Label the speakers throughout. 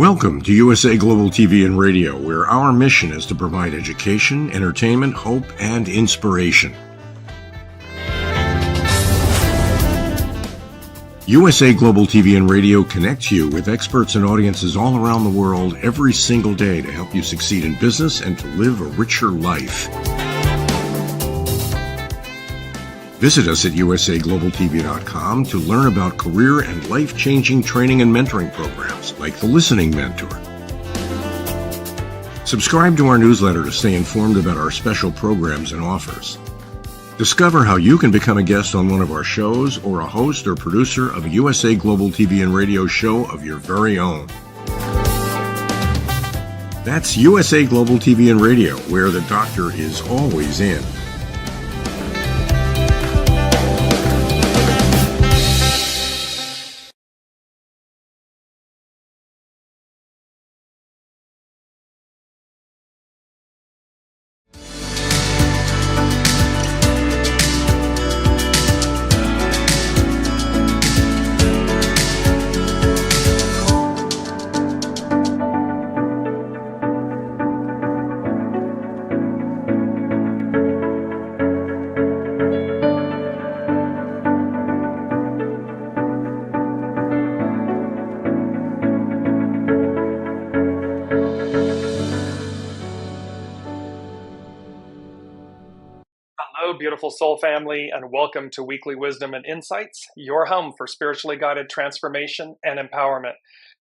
Speaker 1: Welcome to USA Global TV and Radio, where our mission is to provide education, entertainment, hope, and inspiration. USA Global TV and Radio connects you with experts and audiences all around the world every single day to help you succeed in business and to live a richer life. Visit us at usaglobaltv.com to learn about career and life-changing training and mentoring programs like the Listening Mentor. Subscribe to our newsletter to stay informed about our special programs and offers. Discover how you can become a guest on one of our shows or a host or producer of a USA Global TV and Radio show of your very own. That's USA Global TV and Radio, where the doctor is always in.
Speaker 2: Beautiful soul family, and welcome to Weekly Wisdom and Insights, your home for spiritually guided transformation and empowerment.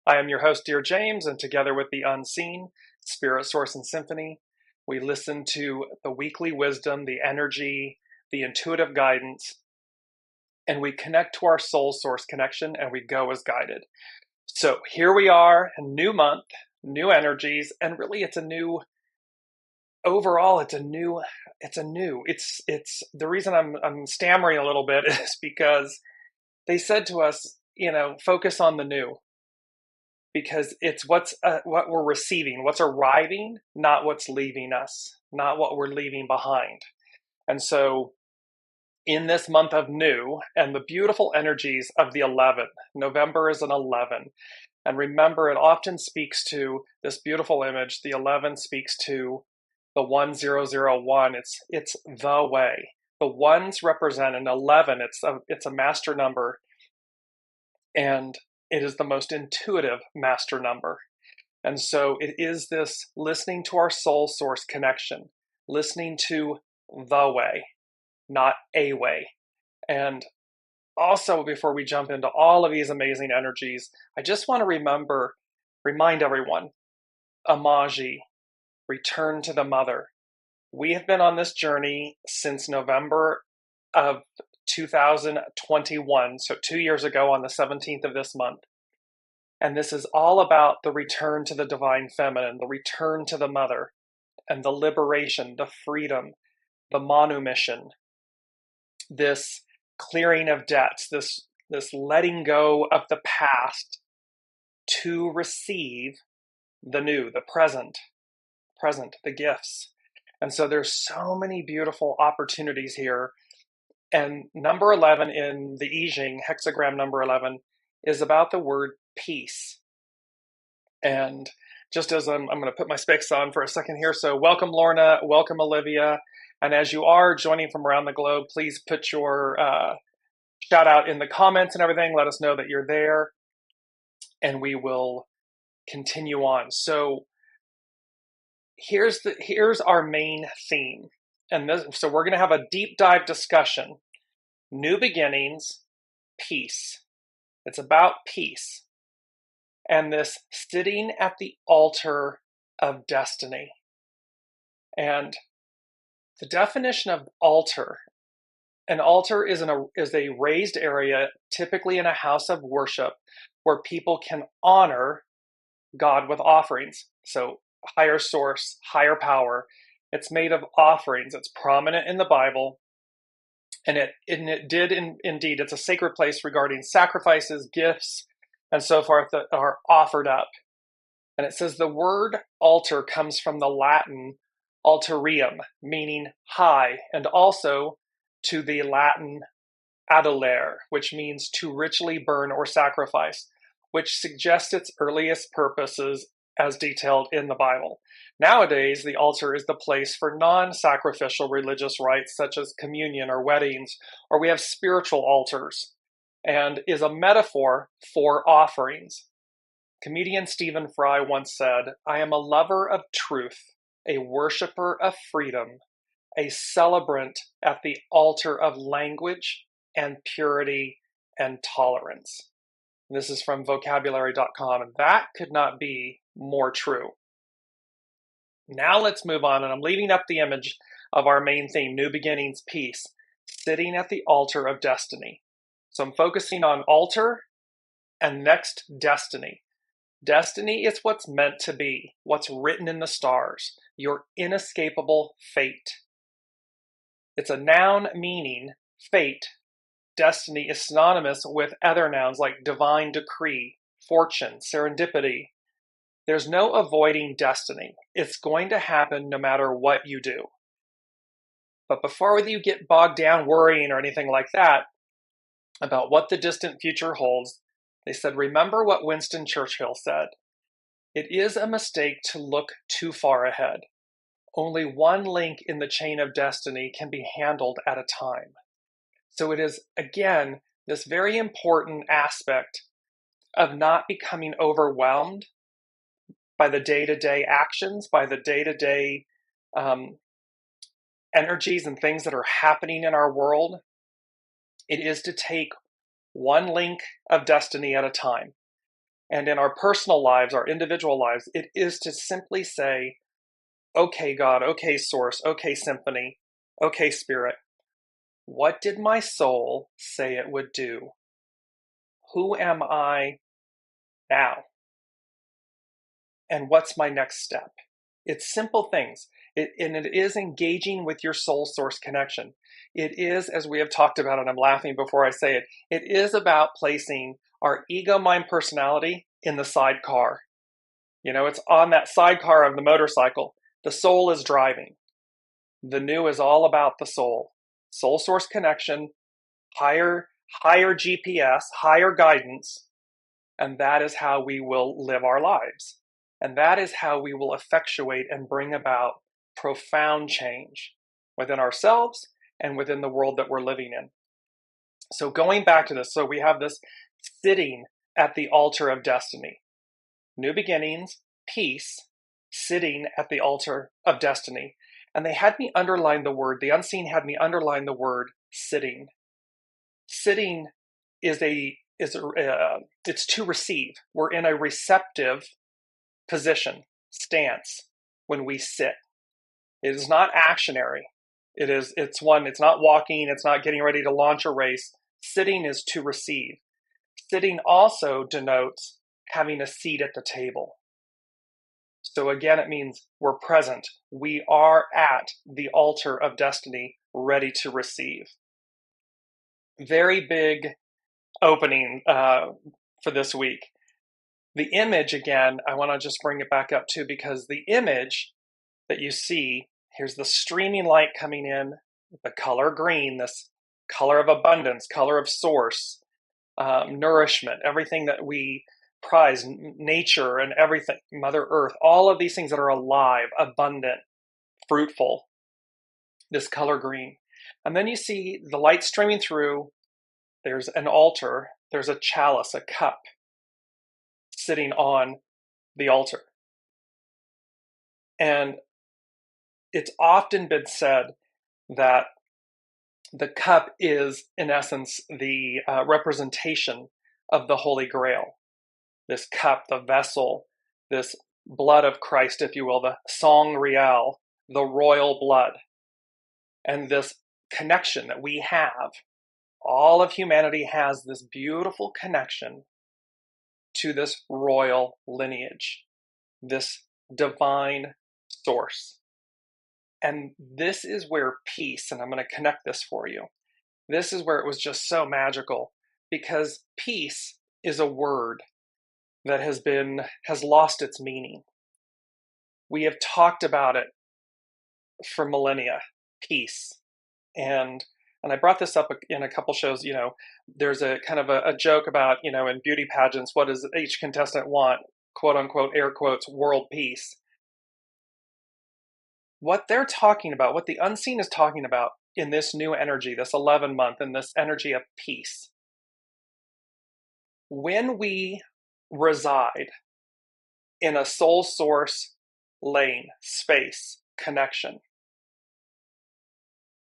Speaker 2: I am your host, Dearjames, and together with the unseen, Spirit, Source, and Symphony, we listen to the weekly wisdom, the energy, the intuitive guidance, and we connect to our soul source connection, and we go as guided. So here we are, a new month, new energies, and really it's a new overall, it's the reason I'm stammering a little bit is because they said to us, focus on the new, because it's what we're receiving, what's arriving, not what's leaving us, not what we're leaving behind. And so in this month of new and the beautiful energies of the 11, November is an 11. And remember, it often speaks to this beautiful image. The 11 speaks to the 1001, it's the way. The ones represent an 11. It's a master number, and it is the most intuitive master number. And so it is this listening to our soul source connection, listening to the way, not a way. And also, before we jump into all of these amazing energies, I just want to remind everyone, Amaji, return to the mother. We have been on this journey since November of 2021, so 2 years ago on the 17th of this month. And this is all about the return to the divine feminine, the return to the mother, and the liberation, the freedom, the manumission, this clearing of debts, this letting go of the past to receive the new, the present, the gifts. And so there's so many beautiful opportunities here. And number 11 in the I Ching, hexagram number 11, is about the word peace. And just as I'm going to put my specs on for a second here. So welcome, Lorna. Welcome, Olivia. And as you are joining from around the globe, please put your shout out in the comments and everything. Let us know that you're there. And we will continue on. So here's our main theme. So we're going to have a deep dive discussion. New beginnings, peace. It's about peace. And this sitting at the altar of destiny. And the definition of altar, an altar is a raised area, typically in a house of worship, where people can honor God with offerings. So higher source, higher power. It's made of offerings. It's prominent in the Bible. And it did indeed, it's a sacred place regarding sacrifices, gifts, and so forth that are offered up. And it says the word altar comes from the Latin alterium, meaning high, and also to the Latin adolere, which means to richly burn or sacrifice. which suggests its earliest purposes as detailed in the Bible. Nowadays, the altar is the place for non-sacrificial religious rites such as communion or weddings, or we have spiritual altars, and is a metaphor for offerings. Comedian Stephen Fry once said, "I am a lover of truth, a worshiper of freedom, a celebrant at the altar of language and purity and tolerance." And this is from vocabulary.com, and that could not be more true. Now let's move on, and I'm leaving up the image of our main theme, New Beginnings, Peace, sitting at the altar of destiny. So I'm focusing on altar and next destiny. Destiny is what's meant to be, what's written in the stars, your inescapable fate. It's a noun meaning fate. Destiny is synonymous with other nouns like divine decree, fortune, serendipity. There's no avoiding destiny. It's going to happen no matter what you do. But before you get bogged down worrying or anything like that about what the distant future holds, they said, remember what Winston Churchill said. It is a mistake to look too far ahead. Only one link in the chain of destiny can be handled at a time. So it is, again, this very important aspect of not becoming overwhelmed by the day-to-day actions, by the day-to-day energies and things that are happening in our world. It is to take one link of destiny at a time. And in our personal lives, our individual lives, it is to simply say, okay, God, okay, Source, okay, Symphony, okay, Spirit, what did my soul say it would do? Who am I now? And what's my next step? It's simple things. And it is engaging with your soul source connection. It is, as we have talked about, and I'm laughing before I say it, it is about placing our ego, mind, personality in the sidecar. You know, it's on that sidecar of the motorcycle. The soul is driving. The new is all about the soul. Soul source connection, higher GPS, higher guidance, and that is how we will live our lives. And that is how we will effectuate and bring about profound change within ourselves and within the world that we're living in. So going back to this, so we have this sitting at the altar of destiny. New beginnings, peace, sitting at the altar of destiny. And they had me underline the word, the unseen had me underline the word sitting. Sitting is it's to receive. We're in a receptive position, stance, when we sit. It is not actionary. It's not walking, it's not getting ready to launch a race. Sitting is to receive. Sitting also denotes having a seat at the table. So again, it means we're present. We are at the altar of destiny, ready to receive. Very big opening for this week. The image, again, I want to just bring it back up too, because the image that you see, here's the streaming light coming in, the color green, this color of abundance, color of source, nourishment, everything that we prize, nature and everything, Mother Earth, all of these things that are alive, abundant, fruitful, this color green. And then you see the light streaming through, there's an altar, there's a chalice, a cup, sitting on the altar. And it's often been said that the cup is, in essence, the representation of the Holy Grail. This cup, the vessel, this blood of Christ, if you will, the sang real, the royal blood, and this connection that we have. All of humanity has this beautiful connection to this royal lineage, this divine source. And this is where peace, and I'm going to connect this for you. This is where it was just so magical, because peace is a word that has lost its meaning. We have talked about it for millennia, peace. And And I brought this up in a couple shows. There's a kind of a joke about, in beauty pageants, what does each contestant want? Quote unquote, air quotes, world peace. What they're talking about, what the unseen is talking about in this new energy, this 11 month, and this energy of peace. When we reside in a soul source lane, space, connection,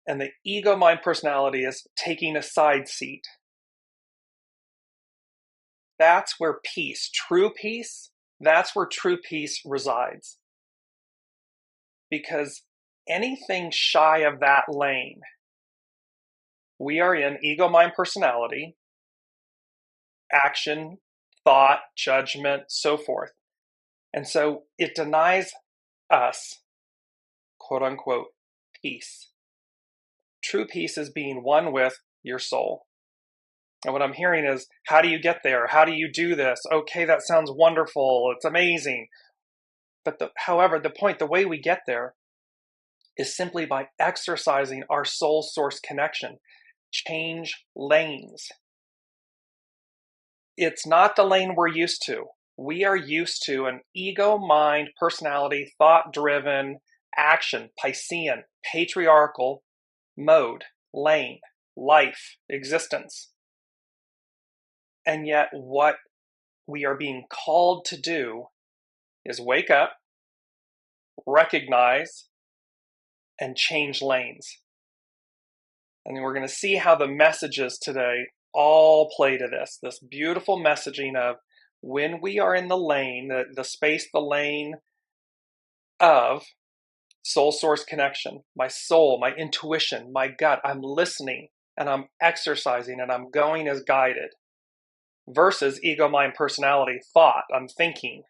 Speaker 2: and the ego mind personality is taking a side seat, that's where peace, that's where true peace resides. Because anything shy of that lane, we are in ego mind personality, action, thought, judgment, so forth. And so it denies us, quote unquote, peace. True peace is being one with your soul. And what I'm hearing is, how do you get there? How do you do this? Okay, that sounds wonderful. It's amazing. But however, the way we get there is simply by exercising our soul source connection. Change lanes. It's not the lane we're used to. We are used to an ego, mind, personality, thought-driven, action, Piscean, patriarchal mode, lane, life, existence. And yet what we are being called to do is wake up, recognize, and change lanes. And we're going to see how the messages today all play to this beautiful messaging of when we are in the lane, the space, the lane of soul source connection, my soul, my intuition, my gut, I'm listening and I'm exercising and I'm going as guided, versus ego, mind, personality, thought, I'm thinking.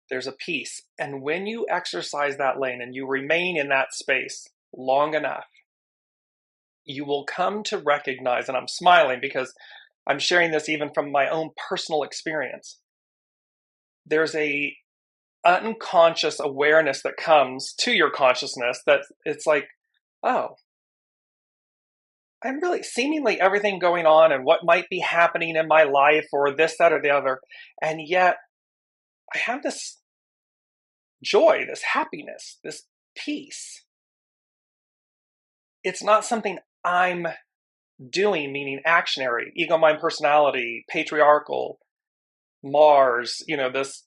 Speaker 2: There's a peace. And when you exercise that lane and you remain in that space long enough, you will come to recognize, and I'm smiling because I'm sharing this even from my own personal experience. There's a unconscious awareness that comes to your consciousness that it's like, oh, I'm really seemingly everything going on and what might be happening in my life or this, that, or the other. And yet I have this joy, this happiness, this peace. It's not something I'm doing, meaning actionary, ego, mind, personality, patriarchal, Mars, this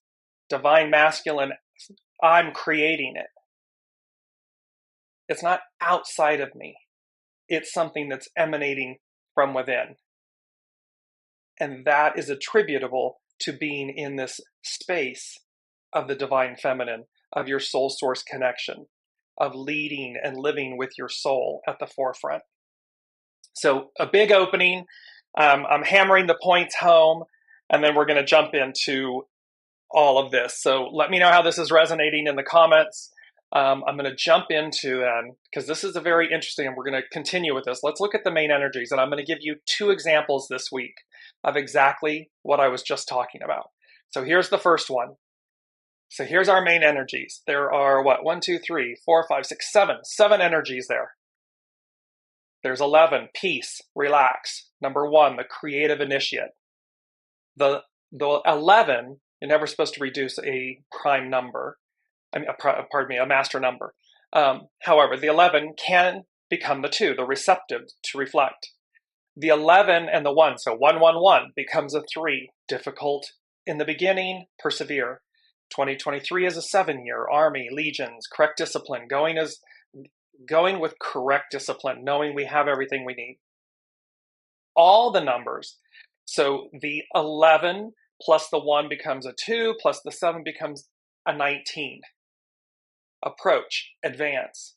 Speaker 2: divine masculine, I'm creating it. It's not outside of me. It's something that's emanating from within. And that is attributable to being in this space of the divine feminine, of your soul source connection, of leading and living with your soul at the forefront. So a big opening. I'm hammering the points home, and then we're going to jump into all of this. So let me know how this is resonating in the comments. I'm going to jump into, because this is a very interesting, and we're going to continue with this. Let's look at the main energies, and I'm going to give you 2 examples this week of exactly what I was just talking about. So here's the first one. So here's our main energies. There are 1, 2, 3, 4, 5, 6, 7 energies there. There's 11, peace, relax. Number 1, the creative initiate. The 11, you're never supposed to reduce a prime number. A master number. However, the 11 can become the 2, the receptive, to reflect. The 11 and the 1, so 1, 1, 1 becomes a 3, difficult in the beginning, persevere. 2023 is a 7-year, army, legions, correct discipline, going with correct discipline, knowing we have everything we need. All the numbers, so the 11 plus the 1 becomes a 2, plus the 7 becomes a 19. Approach, advance.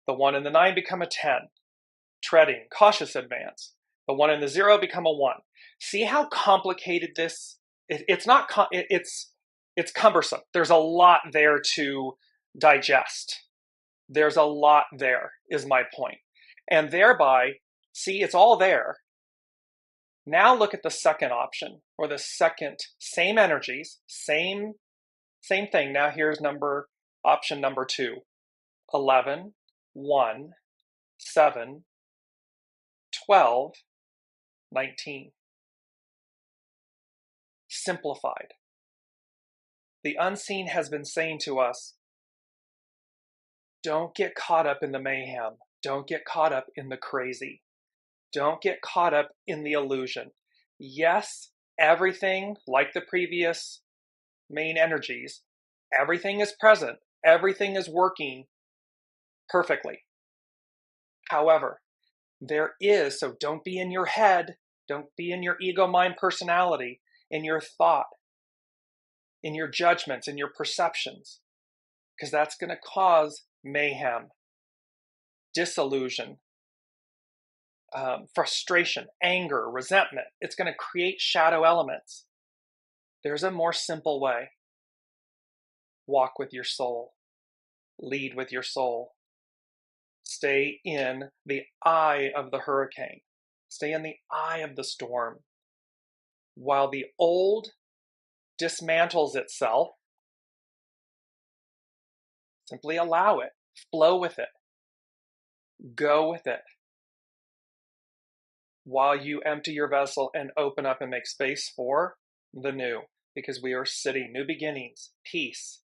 Speaker 2: The 1 and the 9 become a 10. Treading, cautious advance. The 1 and the 0 become a 1. See how complicated this is? It's cumbersome. There's a lot there to digest. There's a lot there, is my point. And thereby, see, it's all there. Now look at the second option, or the second, same energies, same thing. Now here's option number 2. 11, 1, 7, 12, 19. Simplified. The unseen has been saying to us, don't get caught up in the mayhem. Don't get caught up in the crazy. Don't get caught up in the illusion. Yes, everything, like the previous main energies, everything is present. Everything is working perfectly. However, there is, so don't be in your head, don't be in your ego, mind, personality, in your thought, in your judgments, in your perceptions, because that's going to cause mayhem, disillusion, frustration, anger, resentment. It's going to create shadow elements. There's a more simple way. Walk with your soul. Lead with your soul. Stay in the eye of the hurricane. Stay in the eye of the storm. While the old dismantles itself, simply allow it. Flow with it. Go with it. While you empty your vessel and open up and make space for the new. Because we are sitting, new beginnings, peace,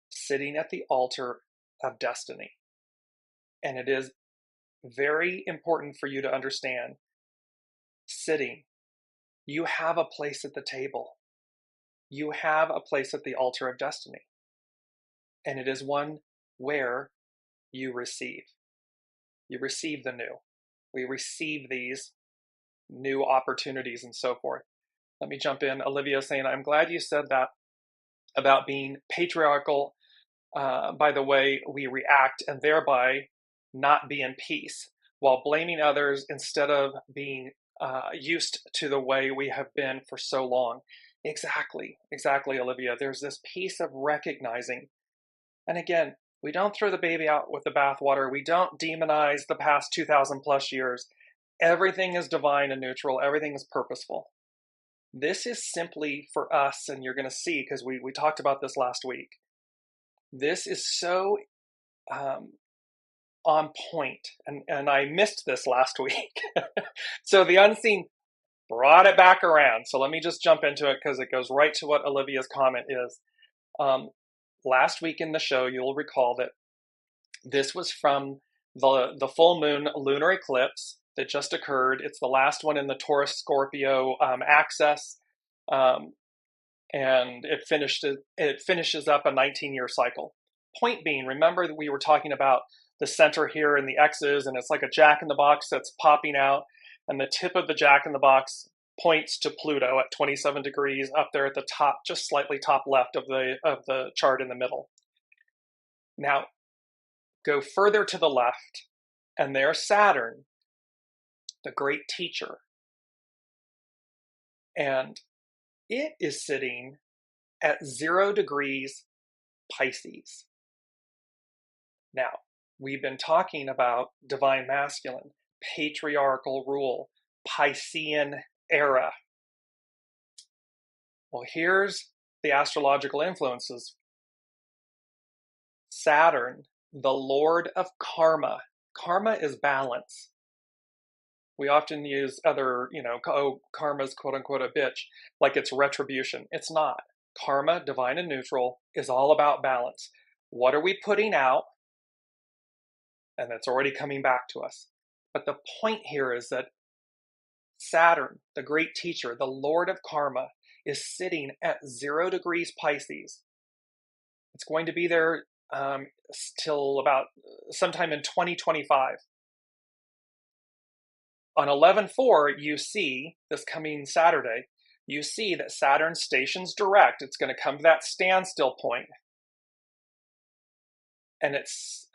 Speaker 2: sitting at the altar of destiny. And it is very important for you to understand, sitting, you have a place at the table. You have a place at the altar of destiny. And it is one where you receive. You receive the new. We receive these new opportunities and so forth. Let me jump in. Olivia saying, I'm glad you said that about being patriarchal by the way we react and thereby not be in peace while blaming others instead of being used to the way we have been for so long. Exactly, Olivia. There's this piece of recognizing. And again, we don't throw the baby out with the bathwater. We don't demonize the past 2,000 plus years. Everything is divine and neutral. Everything is purposeful. This is simply for us, and you're going to see, because we talked about this last week. This is so on point, and I missed this last week. So the unseen brought it back around. So let me just jump into it because it goes right to what Olivia's comment is. Last week in the show, you'll recall that this was from the full moon lunar eclipse that just occurred. It's the last one in the Taurus Scorpio axis, and it finishes up a 19-year cycle. Point being, remember that we were talking about the center here in the X's, and it's like a jack in the box that's popping out, and the tip of the jack in the box points to Pluto at 27 degrees up there at the top, just slightly top left of the chart in the middle. Now, go further to the left, and there's Saturn, the great teacher. And it is sitting at 0 degrees Pisces. Now, we've been talking about divine masculine, patriarchal rule, Piscean era. Well, here's the astrological influences. Saturn, the lord of karma. Karma is balance. We often use other, karma's quote unquote a bitch, like it's retribution. It's not. Karma, divine and neutral, is all about balance. What are we putting out? And that's already coming back to us. But the point here is that Saturn, the great teacher, the lord of karma, is sitting at 0 degrees Pisces. It's going to be there till about sometime in 2025. On 11/4, you see, this coming Saturday, you see that Saturn stations direct. It's going to come to that standstill point. And it's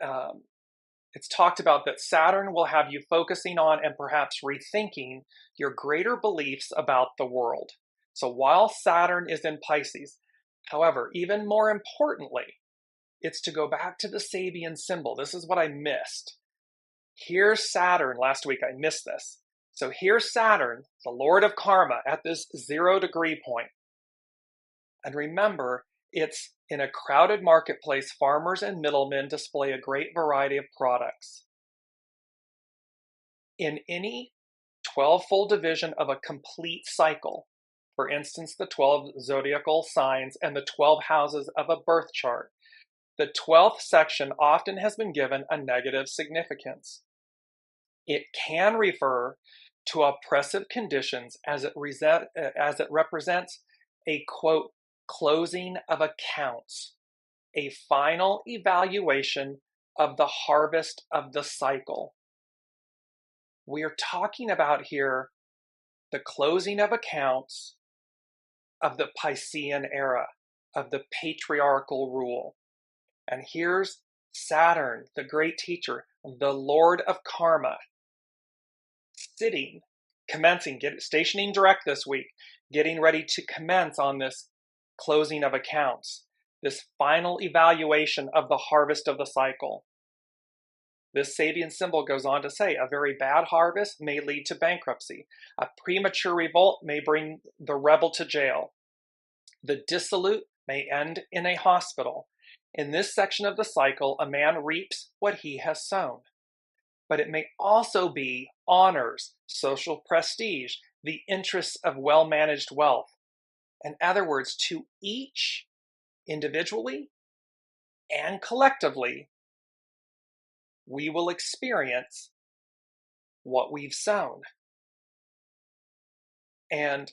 Speaker 2: talked about that Saturn will have you focusing on and perhaps rethinking your greater beliefs about the world. So while Saturn is in Pisces, however, even more importantly, it's to go back to the Sabian symbol. This is what I missed. Here's Saturn. Last week I missed this. So here's Saturn, the lord of karma, at this 0 degree point. And remember, it's in a crowded marketplace. Farmers and middlemen display a great variety of products. In any 12-fold division of a complete cycle, for instance, the 12 zodiacal signs and the 12 houses of a birth chart, the 12th section often has been given a negative significance. It can refer to oppressive conditions as it represents a, quote, closing of accounts, a final evaluation of the harvest of the cycle. We are talking about here the closing of accounts of the Piscean era, of the patriarchal rule. And here's Saturn, the great teacher, the Lord of Karma, sitting, commencing, stationing direct this week, getting ready to commence on this closing of accounts, this final evaluation of the harvest of the cycle. This Sabian symbol goes on to say, a very bad harvest may lead to bankruptcy. A premature revolt may bring the rebel to jail. The dissolute may end in a hospital. In this section of the cycle, a man reaps what he has sown. But it may also be honors, social prestige, the interests of well-managed wealth. In other words, to each, individually and collectively, we will experience what we've sown. And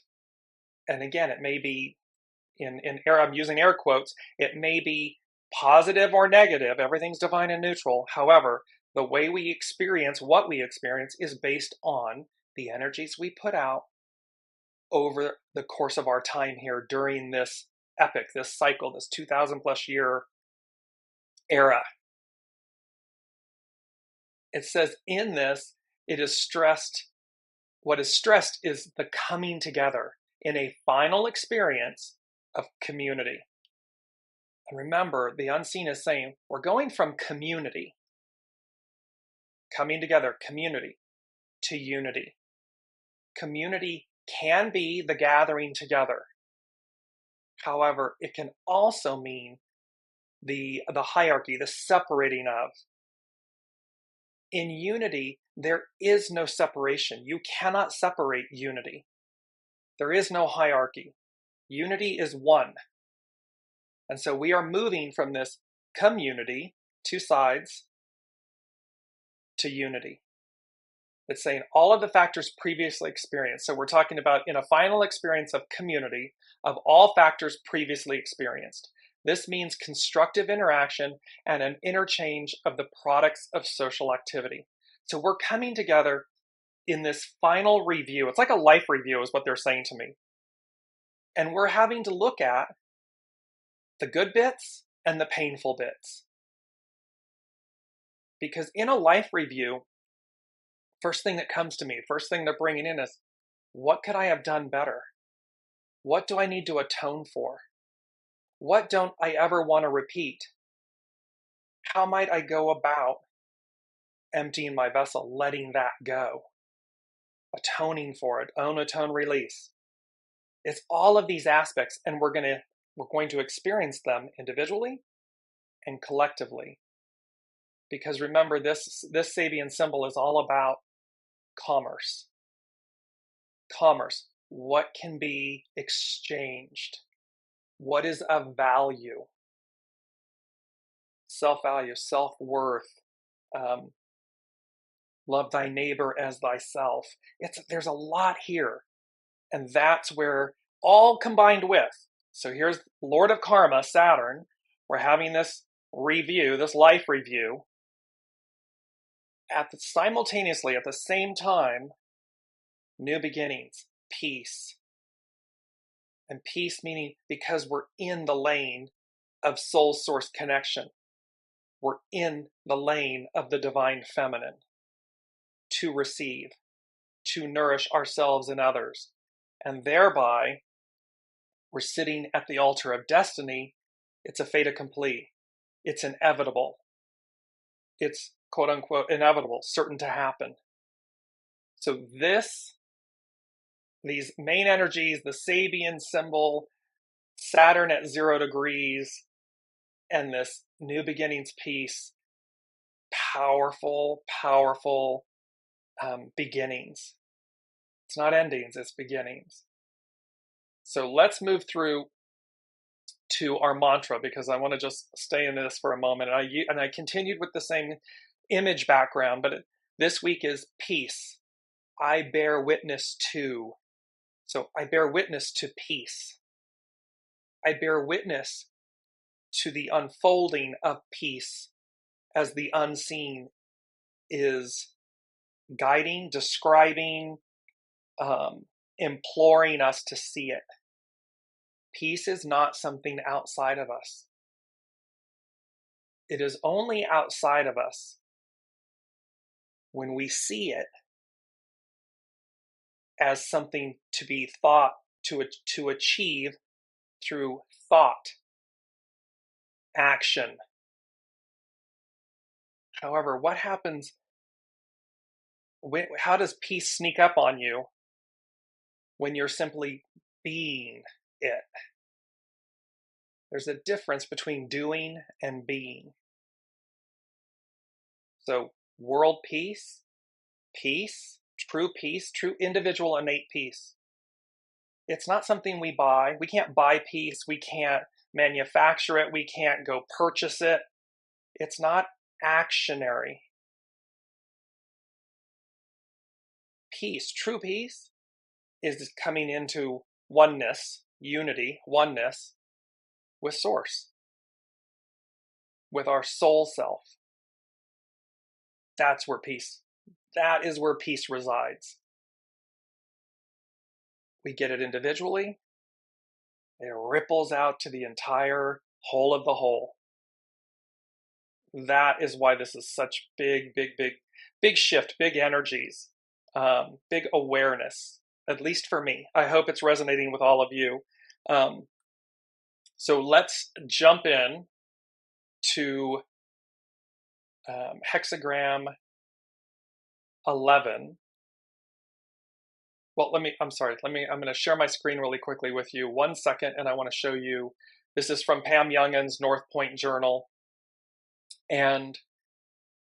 Speaker 2: again, it may be, I'm using air quotes, it may be positive or negative. Everything's divine and neutral. However, the way we experience what we experience is based on the energies we put out over the course of our time here during this epoch, this cycle, this 2,000 plus year era. It says in this, it is stressed, what is stressed is the coming together in a final experience of community. And remember, the unseen is saying, we're going from community, coming together, community, to unity. Community can be the gathering together. However, it can also mean the hierarchy, the separating of. In unity, there is no separation. You cannot separate unity. There is no hierarchy. Unity is one. And so we are moving from this community, two sides, to unity. It's saying all of the factors previously experienced. So we're talking about in a final experience of community of all factors previously experienced. This means constructive interaction and an interchange of the products of social activity. So we're coming together in this final review. It's like a life review is what they're saying to me. And we're having to look at the good bits and the painful bits. Because in a life review, first thing that comes to me, first thing they're bringing in is, what could I have done better? What do I need to atone for? What don't I ever want to repeat? How might I go about emptying my vessel, letting that go, atoning for it, own, atone, release? It's all of these aspects, and we're going to experience them individually and collectively. Because remember, this Sabian symbol is all about commerce. Commerce. What can be exchanged? What is of value? Self-value, self-worth, love thy neighbor as thyself. There's a lot here. And that's where all combined with. So here's Lord of Karma, Saturn. We're having this review, this life review. Simultaneously, at the same time, new beginnings, peace. And peace meaning because we're in the lane of soul source connection. We're in the lane of the divine feminine to receive, to nourish ourselves and others. And thereby, we're sitting at the altar of destiny. It's a fait accompli. It's inevitable. It's quote unquote inevitable, certain to happen. So these main energies, the Sabian symbol, Saturn at 0 degrees, and this new beginnings peace, powerful, powerful beginnings. It's not endings, it's beginnings. So let's move through to our mantra, because I want to just stay in this for a moment. And I continued with the same image background, but this week is peace. I bear witness to. So I bear witness to peace. I bear witness to the unfolding of peace as the unseen is guiding, describing, imploring us to see it. Peace is not something outside of us. It is only outside of us when we see it as something to be thought, to achieve through thought, action. However, what happens, how does peace sneak up on you when you're simply being it? There's a difference between doing and being. So world peace, true individual innate peace. It's not something we buy. We can't buy peace. We can't manufacture it. We can't go purchase it. It's not actionary. Peace, true peace, is coming into oneness, unity, oneness with Source, with our soul self. That is where peace resides. We get it individually. It ripples out to the entire whole of the whole. That is why this is such big shift, big energies, big awareness, at least for me. I hope it's resonating with all of you. So let's jump in to hexagram 11. Well, I'm going to share my screen really quickly with you. 1 second, and I want to show you. This is from Pam Youngin's North Point Journal. And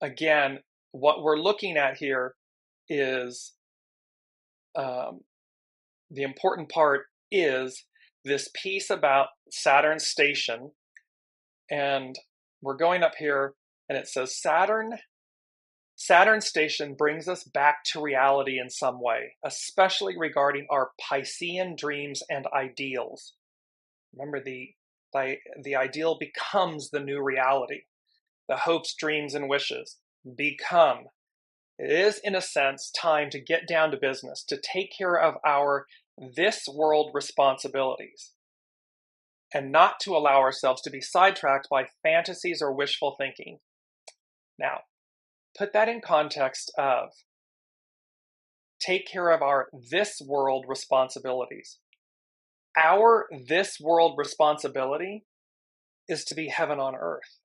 Speaker 2: again, what we're looking at here is the important part is this piece about Saturn's station. And we're going up here, and it says Saturn's station brings us back to reality in some way, especially regarding our Piscean dreams and ideals. Remember, the ideal becomes the new reality. The hopes, dreams, and wishes become. It is, in a sense, time to get down to business, to take care of our this world responsibilities, and not to allow ourselves to be sidetracked by fantasies or wishful thinking. Now, put that in context of take care of our this world responsibilities. Our this world responsibility is to be heaven on earth.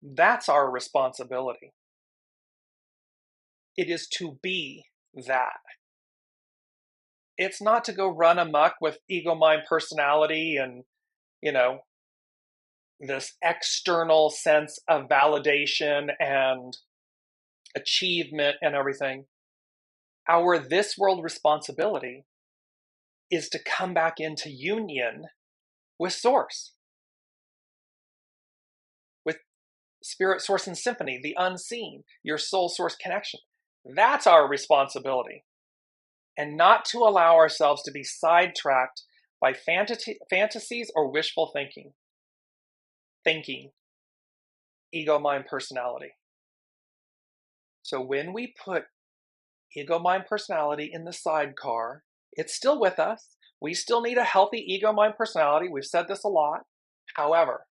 Speaker 2: That's our responsibility. It is to be that. It's not to go run amok with ego, mind, personality, and, this external sense of validation and achievement and everything. Our this world responsibility is to come back into union with Source, with Spirit, Source, and Symphony, the unseen, your soul source connection. That's our responsibility. And not to allow ourselves to be sidetracked by fantasies or wishful thinking. Ego, mind, personality. So when we put ego, mind, personality in the sidecar, it's still with us. We still need a healthy ego, mind, personality. We've said this a lot. However,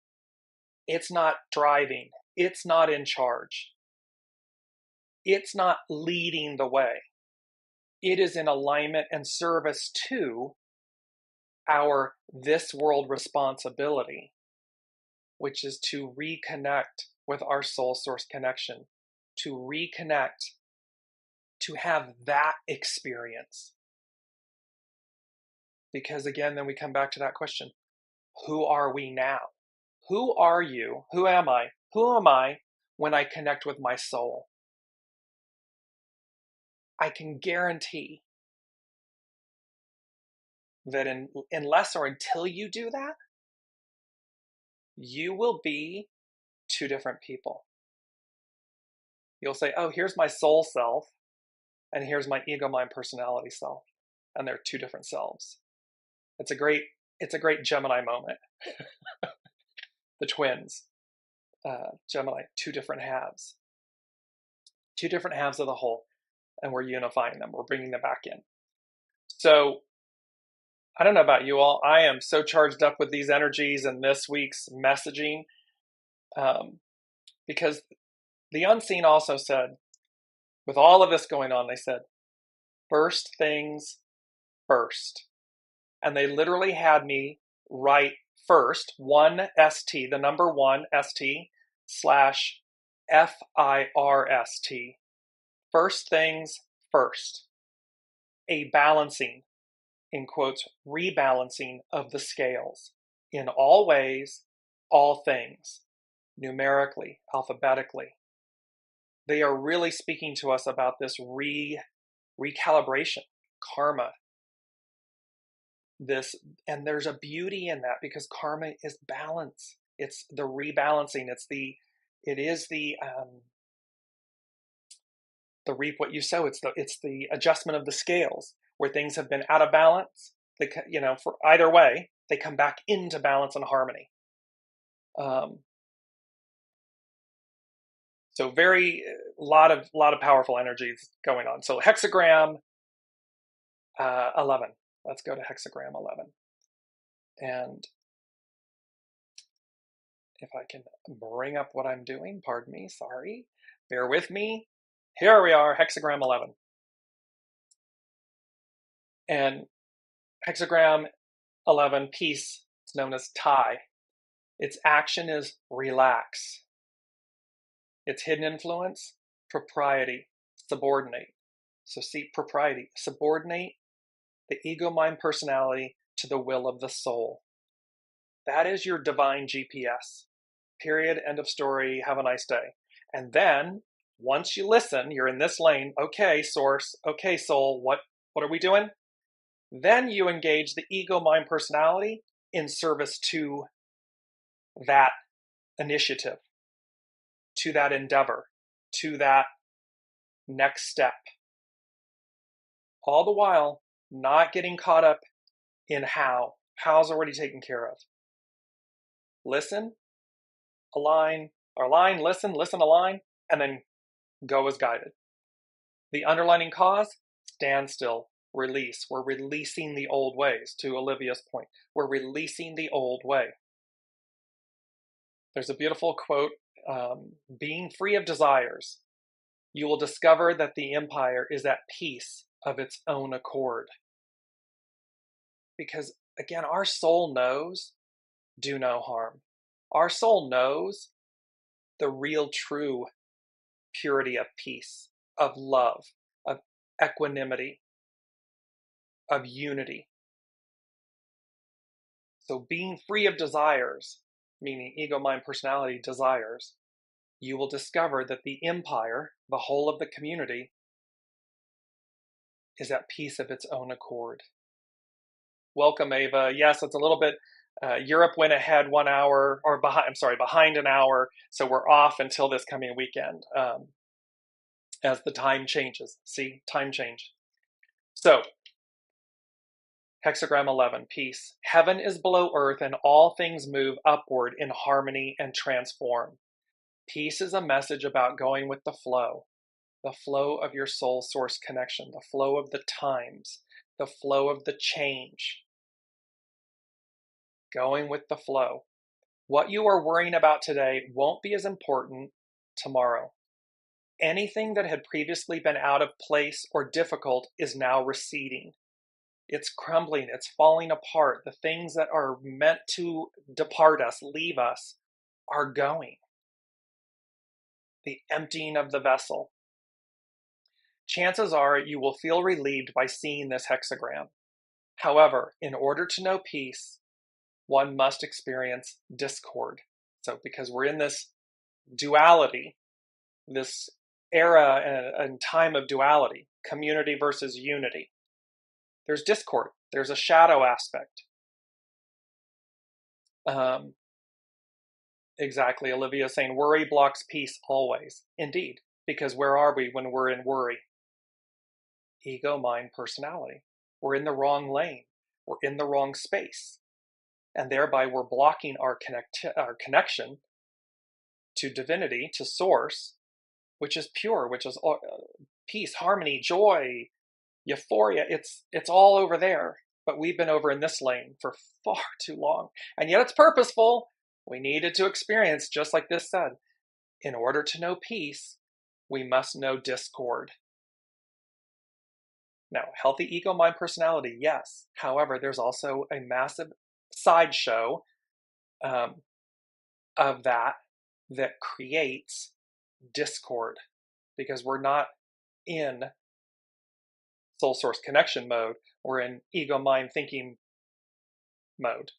Speaker 2: it's not driving. It's not in charge. It's not leading the way. It is in alignment and service to our this world responsibility, which is to reconnect with our soul source connection, to reconnect, to have that experience. Because again, then we come back to that question, who are we now? Who are you? Who am I? Who am I when I connect with my soul? I can guarantee that unless or until you do that, you will be two different people. You'll say, oh, here's my soul self, and here's my ego mind personality self. And they're two different selves. It's a great Gemini moment. The twins, Gemini, two different halves of the whole, and we're unifying them. We're bringing them back in. So I don't know about you all. I am so charged up with these energies and this week's messaging, because the unseen also said, with all of this going on, they said, first things first. And they literally had me write first, 1ST, the number 1ST slash FIRST. First things first. A balancing, in quotes, rebalancing of the scales in all ways, all things, numerically, alphabetically. They are really speaking to us about this recalibration, karma. And there's a beauty in that, because karma is balance. It's the rebalancing. It is the reap what you sow. It's the adjustment of the scales where things have been out of balance. They, for either way, they come back into balance and harmony. So lot of powerful energies going on. So hexagram 11. Let's go to hexagram 11. And if I can bring up what I'm doing, pardon me, sorry, bear with me. Here we are, hexagram 11. And hexagram 11, peace, it's known as Tai. Its action is relax. Its hidden influence, propriety, subordinate. So see, propriety, subordinate the ego mind personality to the will of the soul. That is your divine GPS. Period. End of story. Have a nice day. And then once you listen, you're in this lane. Okay, source. Okay, soul. What are we doing? Then you engage the ego mind personality in service to that initiative, to that endeavor, to that next step. All the while, not getting caught up in how. How's already taken care of. Listen, align, listen, align, and then go as guided. The underlining cause, stand still, release. We're releasing the old ways, to Olivia's point. We're releasing the old way. There's a beautiful quote, being free of desires, you will discover that the empire is at peace of its own accord. Because again, our soul knows, do no harm. Our soul knows the real true purity of peace, of love, of equanimity, of unity. So being free of desires, meaning ego, mind, personality, desires, you will discover that the empire, the whole of the community, is at peace of its own accord. Welcome, Ava. Yes, it's a little bit, Europe went ahead 1 hour, or behind an hour, so we're off until this coming weekend, as the time changes. See, time change. So, hexagram 11, peace. Heaven is below earth and all things move upward in harmony and transform. Peace is a message about going with the flow of your soul source connection, the flow of the times, the flow of the change. Going with the flow. What you are worrying about today won't be as important tomorrow. Anything that had previously been out of place or difficult is now receding. It's crumbling, it's falling apart. The things that are meant to depart us, leave us, are going. The emptying of the vessel. Chances are you will feel relieved by seeing this hexagram. However, in order to know peace, one must experience discord. So because we're in this duality, this era and time of duality, community versus unity. There's discord. There's a shadow aspect. Exactly. Olivia saying worry blocks peace always. Indeed. Because where are we when we're in worry? Ego, mind, personality. We're in the wrong lane. We're in the wrong space. And thereby we're blocking our connection to divinity, to source, which is pure, which is peace, harmony, joy, euphoria. It's all over there. But we've been over in this lane for far too long. And yet it's purposeful. We needed to experience, just like this said, in order to know peace, we must know discord. Now, healthy ego, mind, personality, yes. However, there's also a massive sideshow of that creates discord, because we're not in soul source connection mode. We're in ego, mind, thinking mode.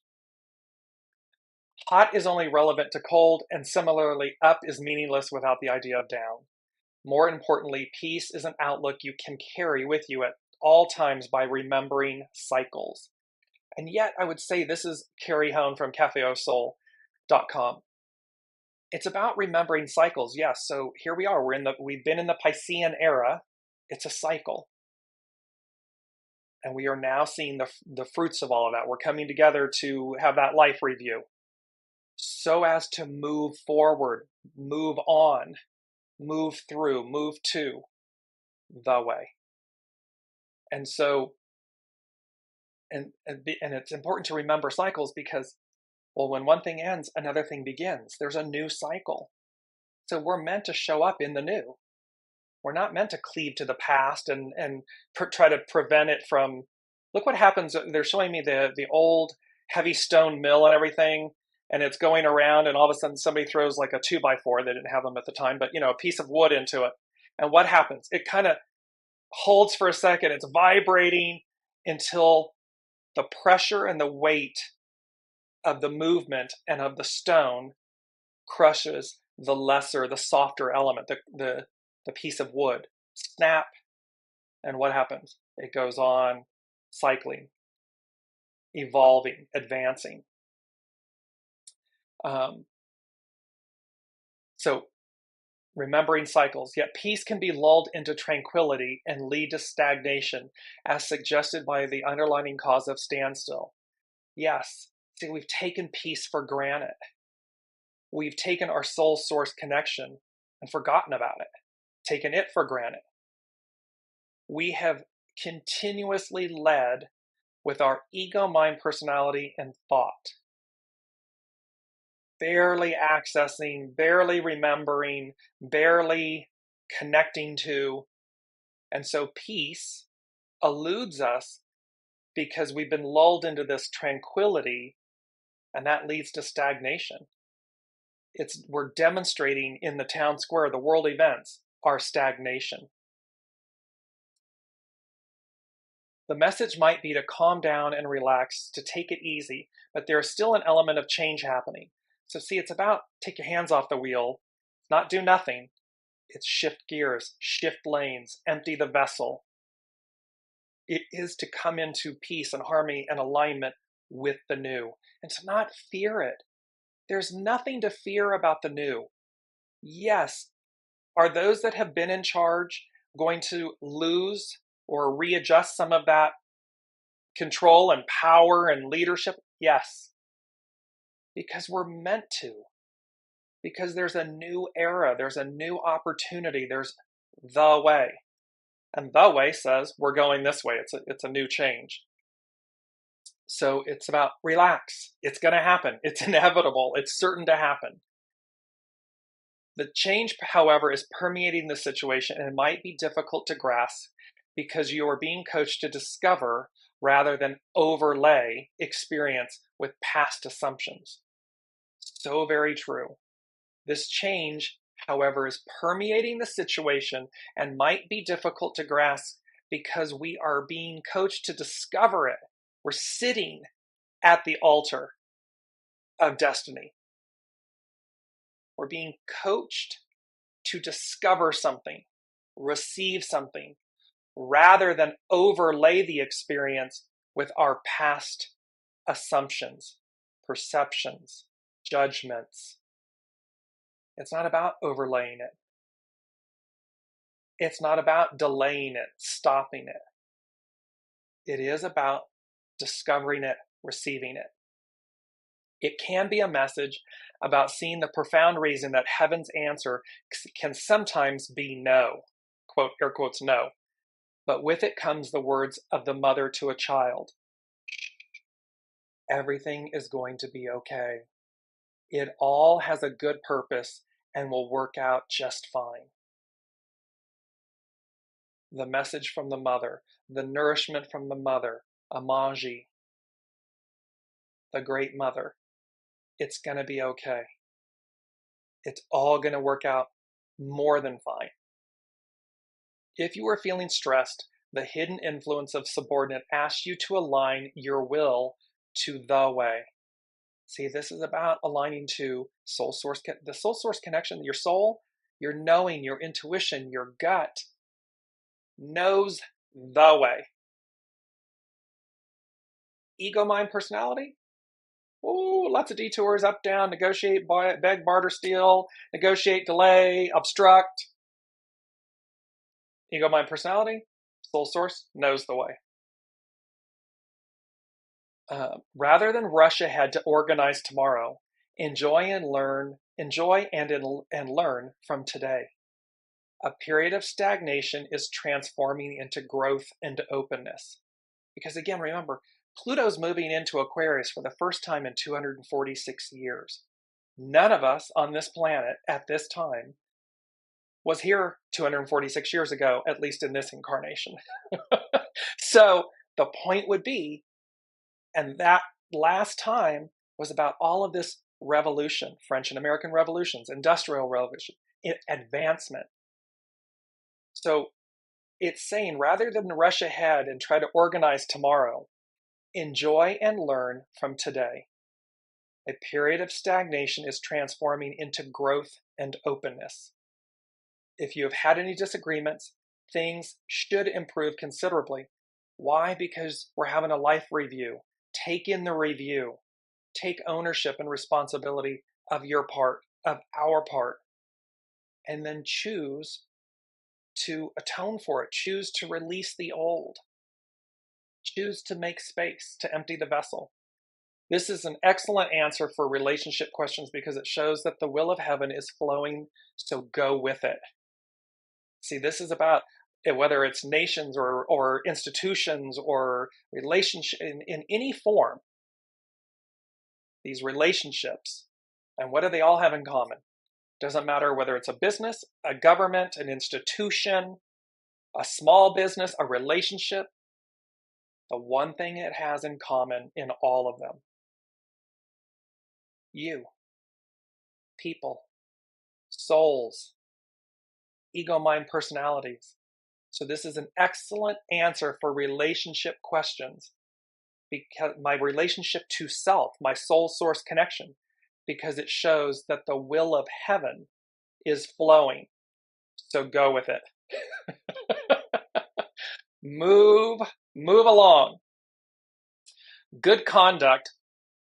Speaker 2: Hot is only relevant to cold, and similarly, up is meaningless without the idea of down. More importantly, peace is an outlook you can carry with you at all times by remembering cycles. And yet, I would say, this is Carrie Hone from cafeosoul.com. It's about remembering cycles, yes. So here we are. We've been in the Piscean era. It's a cycle. And we are now seeing the fruits of all of that. We're coming together to have that life review so as to move forward, move on, move through, move to the way. And so, and it's important to remember cycles because, well, when one thing ends, another thing begins. There's a new cycle. So we're meant to show up in the new. We're not meant to cleave to the past and try to prevent it from, look what happens. They're showing me the old heavy stone mill and everything, and it's going around, and all of a sudden somebody throws like a 2x4, they didn't have them at the time, but a piece of wood into it. And what happens? It kind of holds for a second, it's vibrating until the pressure and the weight of the movement and of the stone crushes the softer element, the piece of wood. Snap, and what happens? It goes on cycling, evolving, advancing. So remembering cycles, yet peace can be lulled into tranquility and lead to stagnation, as suggested by the underlying cause of standstill. Yes, see, we've taken peace for granted. We've taken our soul source connection and forgotten about it, taken it for granted. We have continuously led with our ego, mind, personality, and thought. Barely accessing, barely remembering, barely connecting to. And so peace eludes us because we've been lulled into this tranquility, and that leads to stagnation. We're demonstrating in the town square, the world events, our stagnation. The message might be to calm down and relax, to take it easy, but there's still an element of change happening. So see, it's about take your hands off the wheel, not do nothing. It's shift gears, shift lanes, empty the vessel. It is to come into peace and harmony and alignment with the new, and to not fear it. There's nothing to fear about the new. Yes, are those that have been in charge going to lose or readjust some of that control and power and leadership? Yes, because we're meant to. Because there's a new era, there's a new opportunity, there's the way. And the way says we're going this way. It's a new change. So it's about relax. It's going to happen. It's inevitable. It's certain to happen. The change, however, is permeating the situation, and it might be difficult to grasp because you are being coached to discover rather than overlay experience with past assumptions. So very true. This change, however, is permeating the situation and might be difficult to grasp because we are being coached to discover it. We're sitting at the altar of destiny. We're being coached to discover something, receive something, rather than overlay the experience with our past assumptions, perceptions, judgments. It's not about overlaying it. It's not about delaying it, stopping it. It is about discovering it, receiving it. It can be a message about seeing the profound reason that heaven's answer can sometimes be no, quote, air quotes, no. But with it comes the words of the mother to a child. Everything is going to be okay. It all has a good purpose and will work out just fine. The message from the mother, the nourishment from the mother, Amanji, the great mother. It's going to be okay. It's all going to work out more than fine. If you are feeling stressed, the hidden influence of subordinate asks you to align your will to the way. See, this is about aligning to soul source, the soul source connection, your soul, your knowing, your intuition, your gut knows the way. Ego, mind, personality. Oh, lots of detours, up, down, negotiate, beg, barter, steal, negotiate, delay, obstruct. Ego, mind, personality, soul source knows the way. Rather than rush ahead to organize tomorrow, enjoy and learn from today. A period of stagnation is transforming into growth and openness. Because again, remember, Pluto's moving into Aquarius for the first time in 246 years. None of us on this planet at this time was here 246 years ago, at least in this incarnation. So the point would be, and that last time was about all of this revolution, French and American revolutions, industrial revolution, advancement. So it's saying, rather than rush ahead and try to organize tomorrow, enjoy and learn from today. A period of stagnation is transforming into growth and openness. If you have had any disagreements, things should improve considerably. Why? Because we're having a life review. Take in the review. Take ownership and responsibility of your part, of our part, and then choose to atone for it. Choose to release the old. Choose to make space, to empty the vessel. This is an excellent answer for relationship questions because it shows that the will of heaven is flowing, so go with it. See, this is about whether it's nations or institutions or relationship in any form, these relationships, and what do they all have in common? Doesn't matter whether it's a business, a government, an institution, a small business, a relationship. The one thing it has in common in all of them: you, people, souls, ego, mind, personalities. So this is an excellent answer for relationship questions, because my relationship to self, my soul source connection, because it shows that the will of heaven is flowing. So go with it. Move along. Good conduct,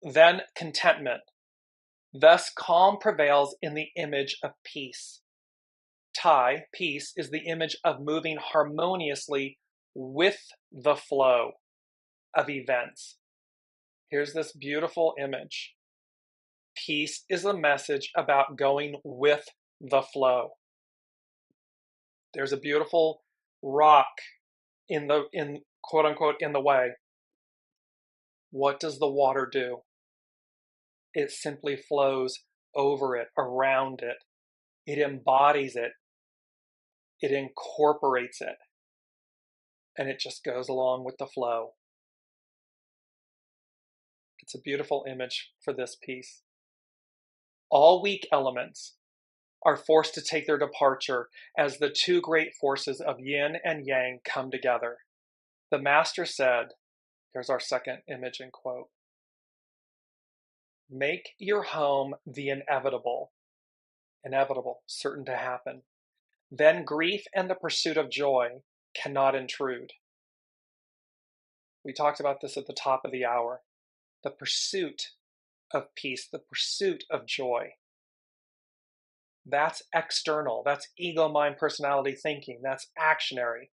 Speaker 2: then contentment. Thus calm prevails in the image of peace. Tai, peace, is the image of moving harmoniously with the flow of events. Here's this beautiful image. Peace is a message about going with the flow. There's a beautiful rock in quote unquote in the way. What does the water do? It simply flows over it, around it. It embodies it. It incorporates it. And it just goes along with the flow. It's a beautiful image for this piece. All weak elements are forced to take their departure as the two great forces of yin and yang come together. The master said, here's our second image and quote, "Make your home the inevitable inevitable, certain to happen. Then grief and the pursuit of joy cannot intrude. We talked about this at the top of the hour. The pursuit of peace, the pursuit of joy. That's external. That's ego, mind, personality thinking. That's actionary.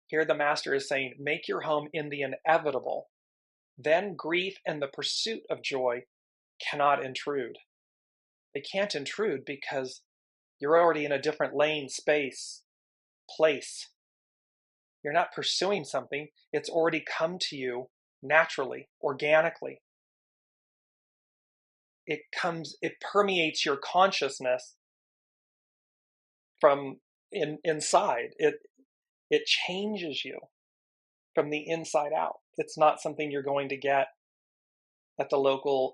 Speaker 2: Here the master is saying, make your home in the inevitable. Then grief and the pursuit of joy cannot intrude. They can't intrude because you're already in a different lane, space, place. You're not pursuing something. It's already come to you naturally, organically. It permeates your consciousness from inside. It changes you from the inside out. It's not something you're going to get at the local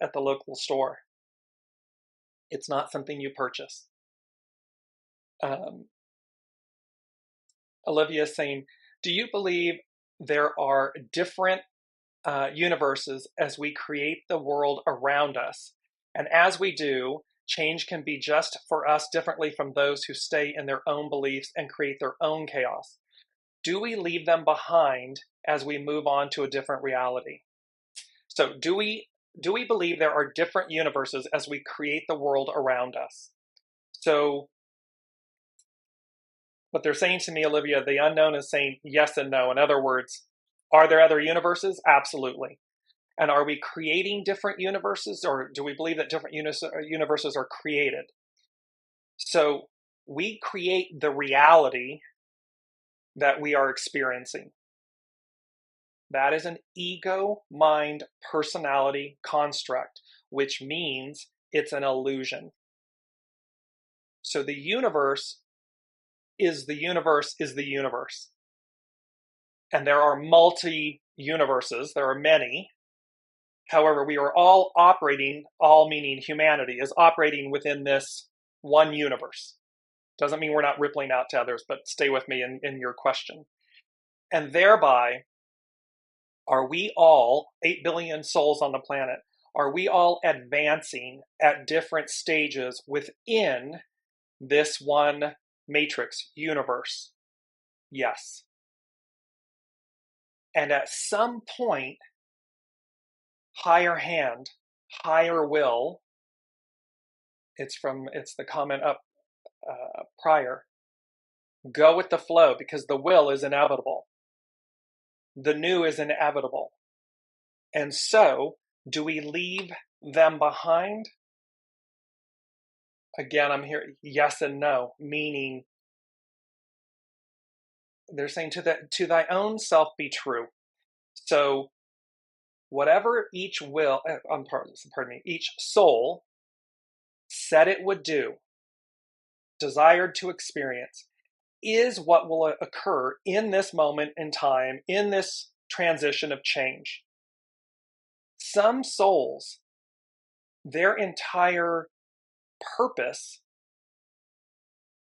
Speaker 2: store. It's not something you purchase. Olivia is saying, do you believe there are different universes as we create the world around us? And as we do, change can be just for us differently from those who stay in their own beliefs and create their own chaos. Do we leave them behind as we move on to a different reality? So do we believe there are different universes as we create the world around us? So what they're saying to me, Olivia, the unknown is saying yes and no. In other words, are there other universes? Absolutely. And are we creating different universes, or do we believe that different universes are created? So we create the reality that we are experiencing. That is an ego, mind, personality construct, which means it's an illusion. So the universe is the universe is the universe. And there are multi-universes, there are many. However, we are all operating, all meaning humanity, is operating within this one universe. Doesn't mean we're not rippling out to others, but stay with me in your question. And thereby, are we all, 8 billion souls on the planet, are we all advancing at different stages within this one matrix universe? Yes. And at some point, higher hand, higher will, it's the comment up prior, go with the flow because the will is inevitable. The new is inevitable. And so, do we leave them behind? Again, I'm here, yes and no, meaning they're saying to thy own self be true. So, whatever each each soul said it would do, desired to experience, is what will occur in this moment in time, in this transition of change. Some souls, their entire purpose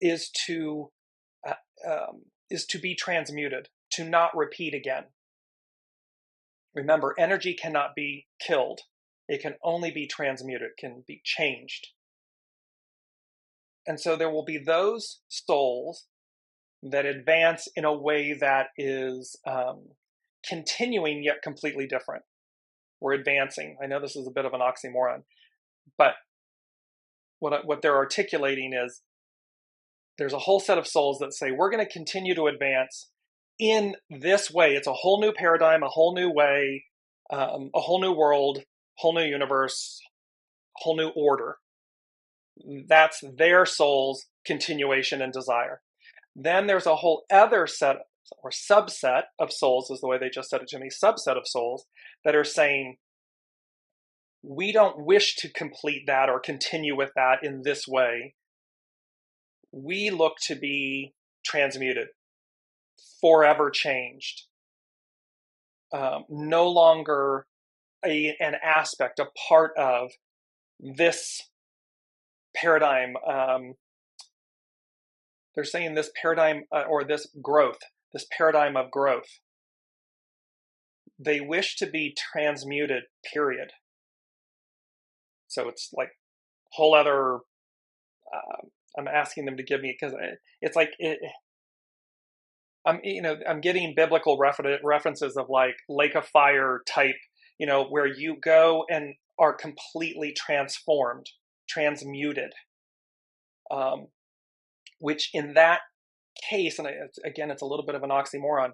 Speaker 2: is to be transmuted, to not repeat again. Remember, energy cannot be killed. It can only be transmuted, can be changed. And so there will be those souls that advance in a way that is continuing yet completely different. We're advancing. I know this is a bit of an oxymoron, but what they're articulating is there's a whole set of souls that say, we're going to continue to advance in this way. It's a whole new paradigm, a whole new way, a whole new world, whole new universe, whole new order. That's their soul's continuation and desire. Then there's a whole other set or subset of souls, is the way they just said it to me, subset of souls that are saying, we don't wish to complete that or continue with that in this way. We look to be transmuted, forever changed, no longer an aspect, a part of this paradigm. They're saying this paradigm or this growth, this paradigm of growth. They wish to be transmuted, period. So it's like whole other I'm asking them to give me, because it's like I'm getting biblical references of like lake of fire type, where you go and are completely transformed, transmuted, which in that case, and again, it's a little bit of an oxymoron,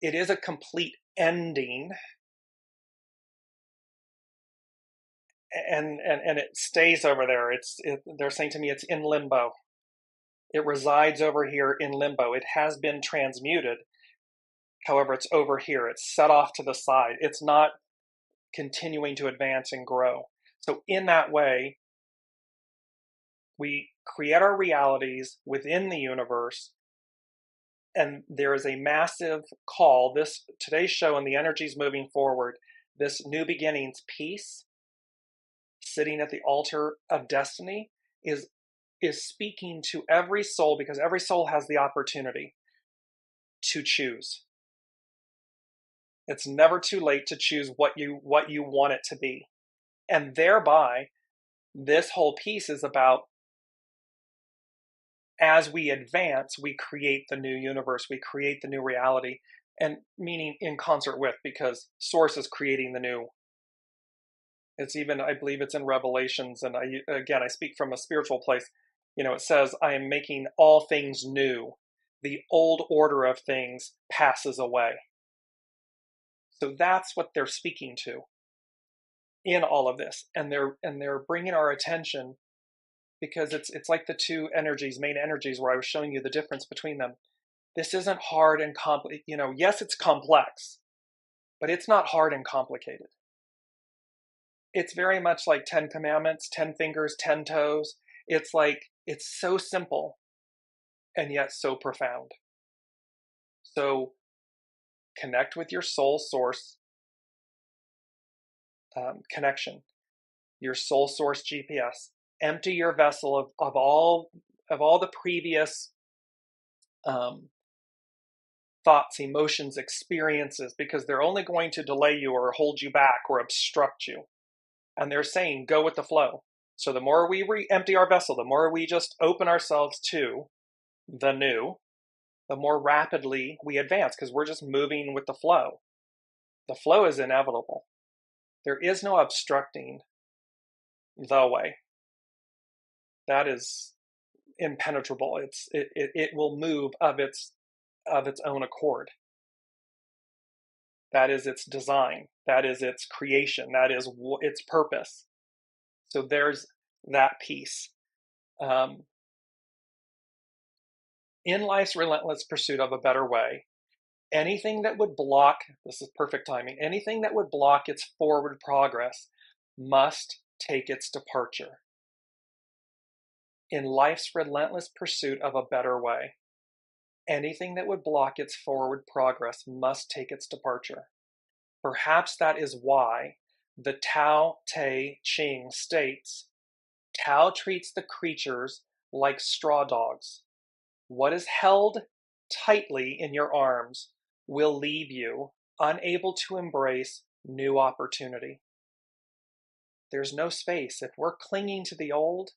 Speaker 2: it is a complete ending, and it stays over there. They're saying to me it's in limbo. It resides over here in limbo. It has been transmuted. However, it's over here. It's set off to the side. It's not continuing to advance and grow. So in that way, we create our realities within the universe, and there is a massive call. Today's show and the energies moving forward, this new beginnings piece, sitting at the altar of destiny, is speaking to every soul, because every soul has the opportunity to choose. It's never too late to choose what you want it to be. And thereby, this whole piece is about, as we advance, we create the new universe, we create the new reality, and meaning in concert with, because Source is creating the new. It's even, I believe it's in Revelations, and I speak from a spiritual place. It says, I am making all things new. The old order of things passes away. So that's what they're speaking to in all of this. And they're bringing our attention, because it's like the two energies, main energies, where I was showing you the difference between them. This isn't hard and complicated. Yes, it's complex, but it's not hard and complicated. It's very much like 10 commandments, 10 fingers, 10 toes. It's like, it's so simple and yet so profound. So connect with your soul source connection, your soul source GPS. Empty your vessel of all the previous thoughts, emotions, experiences, because they're only going to delay you or hold you back or obstruct you. And they're saying, go with the flow. So the more we empty our vessel, the more we just open ourselves to the new, the more rapidly we advance, because we're just moving with the flow. The flow is inevitable. There is no obstructing the way. That is impenetrable. It will move of its own accord. That is its design. That is its creation. That is its purpose. So there's that piece. In life's relentless pursuit of a better way, anything that would block, this is perfect timing, anything that would block its forward progress must take its departure. In life's relentless pursuit of a better way, anything that would block its forward progress must take its departure. Perhaps that is why the Tao Te Ching states, Tao treats the creatures like straw dogs. What is held tightly in your arms will leave you unable to embrace new opportunity. There's no space. If we're clinging to the old,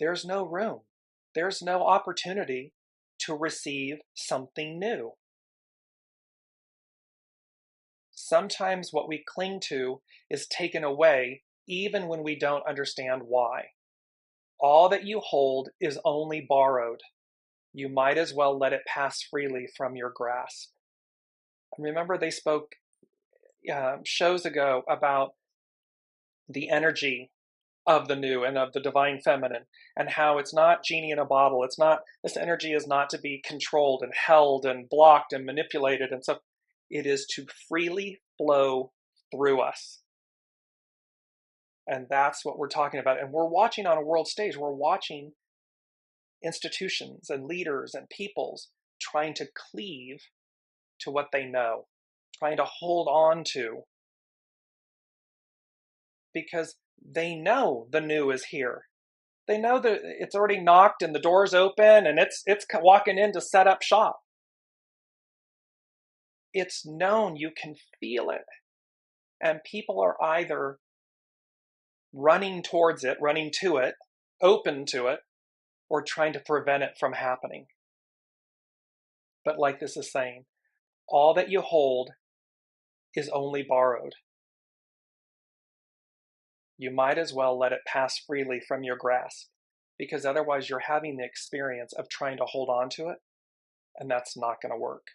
Speaker 2: there's no room. There's no opportunity to receive something new. Sometimes what we cling to is taken away even when we don't understand why. All that you hold is only borrowed. You might as well let it pass freely from your grasp. I remember they spoke shows ago about the energy of the new and of the divine feminine, and how it's not genie in a bottle. It's not, this energy is not to be controlled and held and blocked and manipulated and stuff. It is to freely flow through us. And that's what we're talking about. And we're watching on a world stage. We're watching institutions and leaders and peoples trying to cleave to what they know, trying to hold on to, because they know the new is here. They know that it's already knocked and the door's open and it's walking in to set up shop. It's known, you can feel it. And people are either running towards it, running to it, open to it or trying to prevent it from happening. But like this is saying, all that you hold is only borrowed. You might as well let it pass freely from your grasp, because otherwise you're having the experience of trying to hold on to it, and that's not going to work.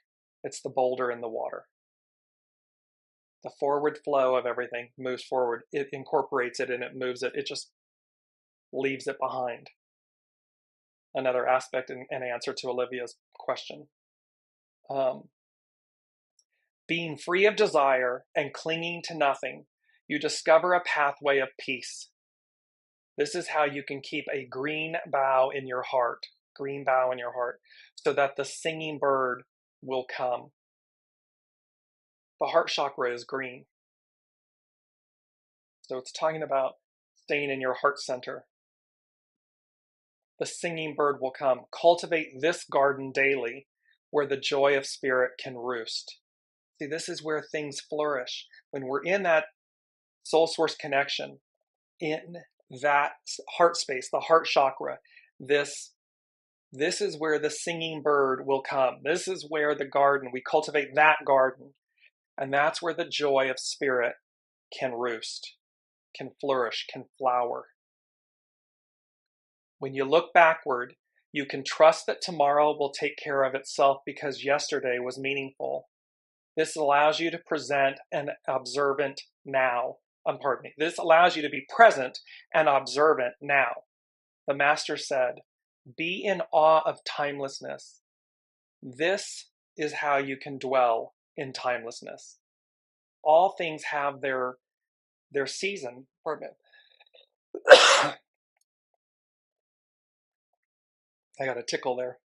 Speaker 2: It's the boulder in the water. The forward flow of everything moves forward. It incorporates it and it moves it. It just leaves it behind. Another aspect and answer to Olivia's question. Being free of desire and clinging to nothing, you discover a pathway of peace. This is how you can keep a green bough in your heart, so that the singing bird will come. The heart chakra is green. So it's talking about staying in your heart center. The singing bird will come. Cultivate this garden daily, where the joy of spirit can roost. See, this is where things flourish. When we're in that soul source connection, in that heart space, the heart chakra, this is where the singing bird will come. This is where the garden, we cultivate that garden. And that's where the joy of spirit can roost, can flourish, can flower. When you look backward, you can trust that tomorrow will take care of itself because yesterday was meaningful. This allows you to present an observant now. This allows you to be present and observant now. The master said, be in awe of timelessness. This is how you can dwell in timelessness. All things have their season. I got a tickle there.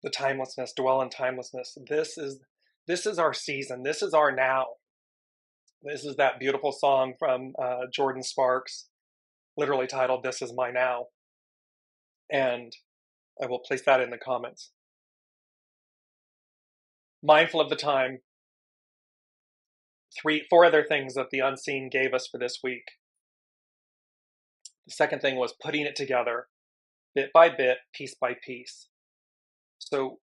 Speaker 2: The timelessness, dwell in timelessness. This is our season. This is our now. This is that beautiful song from Jordan Sparks, literally titled "This Is My Now," and I will place that in the comments. Mindful of the time. 4 other things that the unseen gave us for this week. The second thing was putting it together, bit by bit, piece by piece. So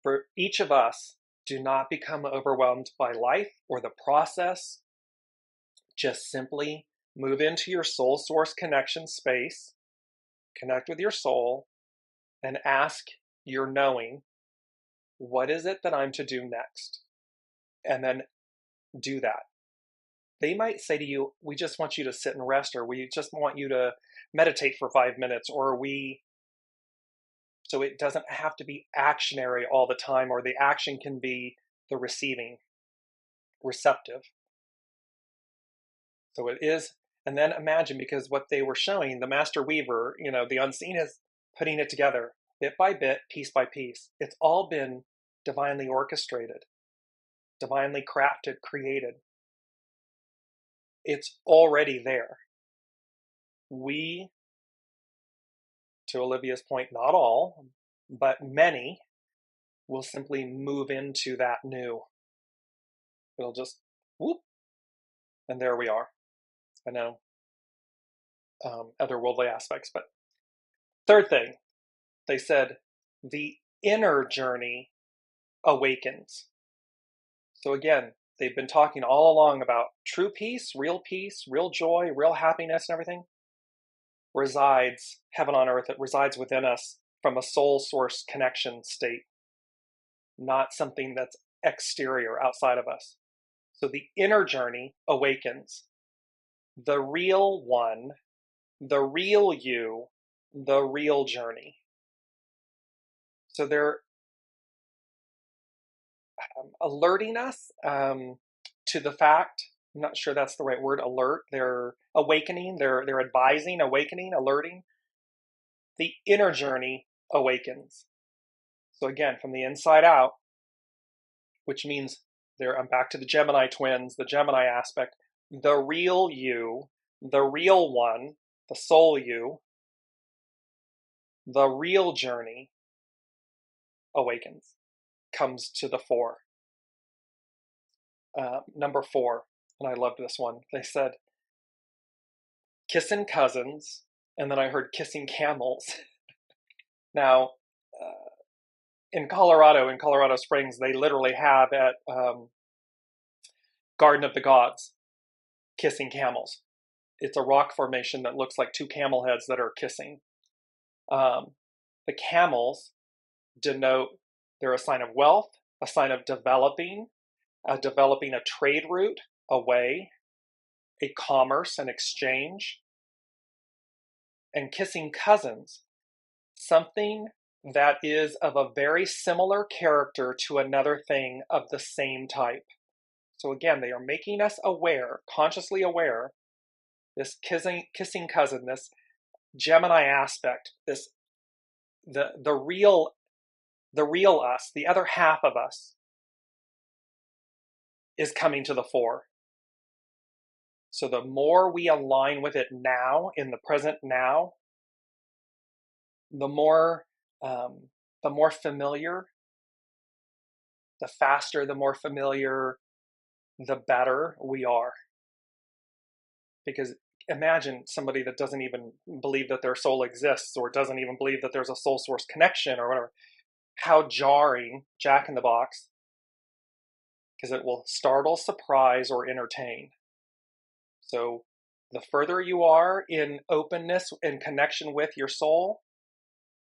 Speaker 2: for each of us, do not become overwhelmed by life or the process. Just simply move into your soul source connection space, connect with your soul, and ask your knowing, what is it that I'm to do next? And then do that. They might say to you, we just want you to sit and rest, or we just want you to meditate for 5 minutes, so it doesn't have to be actionary all the time, or the action can be the receiving, receptive. So it is, and then imagine, because what they were showing, the master weaver, the unseen is putting it together, bit by bit, piece by piece. It's all been divinely orchestrated, divinely crafted, created. It's already there. We, to Olivia's point, not all, but many, will simply move into that new. It'll just whoop, and there we are. I know otherworldly aspects, but third thing, they said the inner journey awakens. So again, they've been talking all along about true peace, real joy, real happiness, and everything resides, heaven on earth, it resides within us from a soul source connection state, not something that's exterior, outside of us. So the inner journey awakens. The real one, the real you, the real journey. So they're alerting us to the fact, I'm not sure that's the right word, alert. They're awakening, they're advising, awakening, alerting. The inner journey awakens. So again, from the inside out, which means I'm back to the Gemini twins, the Gemini aspect, the real you, the real one, the soul you, the real journey awakens, comes to the fore. number 4, and I loved this one. They said, kissing cousins, and then I heard kissing camels. Now, in Colorado Springs, they literally have at Garden of the Gods, kissing camels. It's a rock formation that looks like 2 camel heads that are kissing. The camels denote they're a sign of wealth, a sign of developing a trade route, a way, a commerce, an exchange. And kissing cousins, something that is of a very similar character to another thing of the same type. So again, they are making us aware, consciously aware, this kissing cousin, this Gemini aspect, this the real us, the other half of us, is coming to the fore. So the more we align with it now, in the present now, the more familiar, the faster, the more familiar, the better we are. Because imagine somebody that doesn't even believe that their soul exists, or doesn't even believe that there's a soul source connection or whatever. How jarring, Jack in the Box, because it will startle, surprise, or entertain. So the further you are in openness and connection with your soul,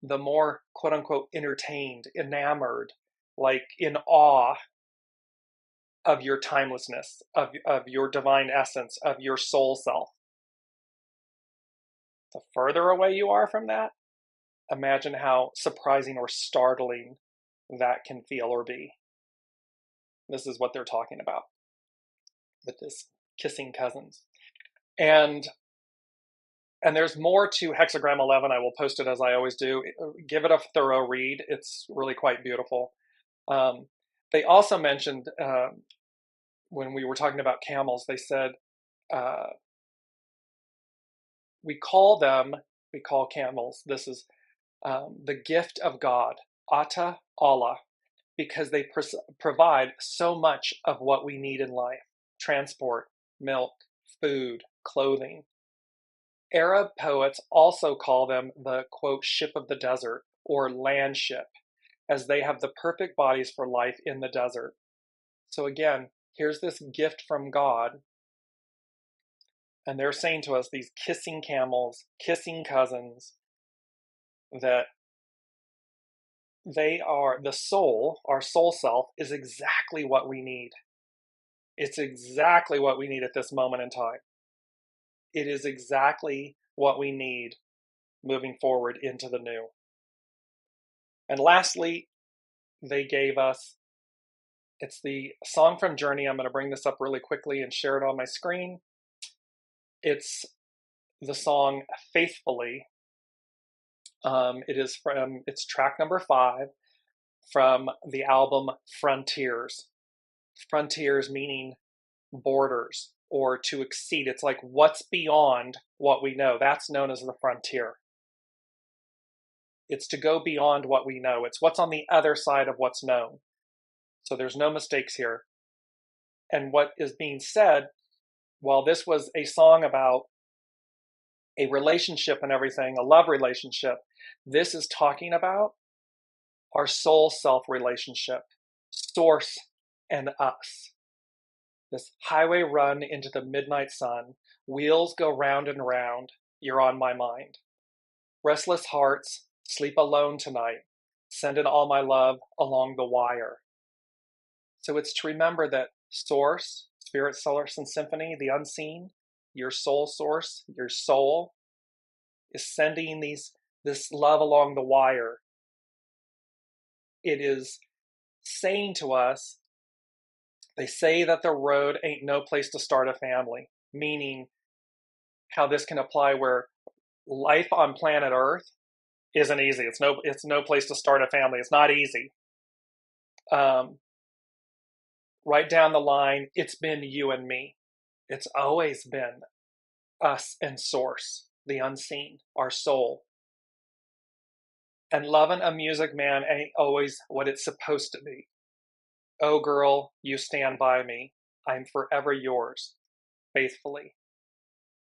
Speaker 2: the more quote unquote entertained, enamored, like in awe of your timelessness, of your divine essence, of your soul self. The further away you are from that, imagine how surprising or startling that can feel or be. This is what they're talking about with this kissing cousins. And there's more to Hexagram 11. I will post it as I always do. Give it a thorough read. It's really quite beautiful. They also mentioned, when we were talking about camels, they said, we call camels, this is the gift of God, Ata Allah, because they provide so much of what we need in life: transport, milk, food, clothing. Arab poets also call them the, quote, ship of the desert, or land ship, as they have the perfect bodies for life in the desert. So again, here's this gift from God, and they're saying to us, these kissing camels, kissing cousins, that they are the soul, our soul self, is exactly what we need. It's exactly what we need at this moment in time. It is exactly what we need moving forward into the new. And lastly, they gave us, it's the song from Journey. I'm going to bring this up really quickly and share it on my screen. It's the song Faithfully. It's track number 5 from the album Frontiers. Frontiers meaning borders, or to exceed. It's like what's beyond what we know. That's known as the frontier. It's to go beyond what we know. It's what's on the other side of what's known. So there's no mistakes here. And what is being said, while this was a song about a relationship and everything, a love relationship, this is talking about our soul self relationship, source and us. This highway run into the midnight sun, wheels go round and round, you're on my mind. Restless hearts, sleep alone tonight, sending all my love along the wire. So it's to remember that source, spirit, source, and symphony, the unseen, your soul source, your soul, is sending this love along the wire. It is saying to us, they say that the road ain't no place to start a family, meaning how this can apply where life on planet Earth isn't easy. It's no place to start a family. It's not easy. Right down the line, it's been you and me. It's always been us and source, the unseen, our soul. And loving a music man ain't always what it's supposed to be. Oh girl, you stand by me. I'm forever yours, faithfully.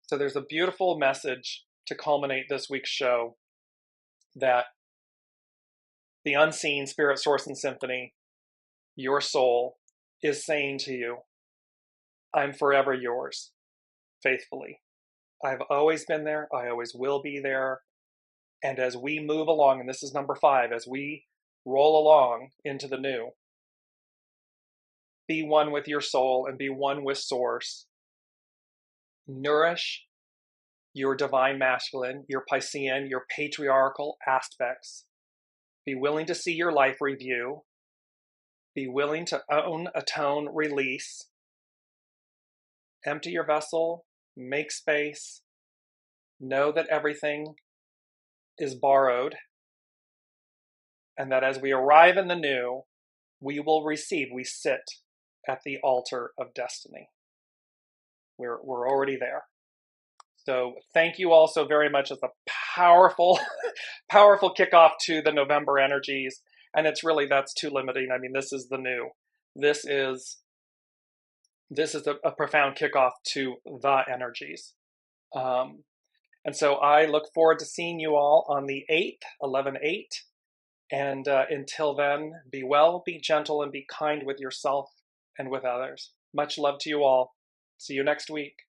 Speaker 2: So there's a beautiful message to culminate this week's show that the unseen spirit source and symphony, your soul, is saying to you, I'm forever yours, faithfully. I've always been there. I always will be there. And as we move along, and this is number 5, as we roll along into the new, be one with your soul and be one with source. Nourish your divine masculine, your Piscean, your patriarchal aspects. Be willing to see your life review. Be willing to own, atone, release. Empty your vessel, make space. Know that everything is borrowed, and that as we arrive in the new, we will receive. We sit at the altar of destiny. We're already there. So thank you all so very much. It's a powerful, powerful kickoff to the November energies. And it's really, that's too limiting. I mean, this is the new. This is a profound kickoff to the energies. And so I look forward to seeing you all on the 8th, 11/8. And until then, be well, be gentle, and be kind with yourself and with others. Much love to you all. See you next week.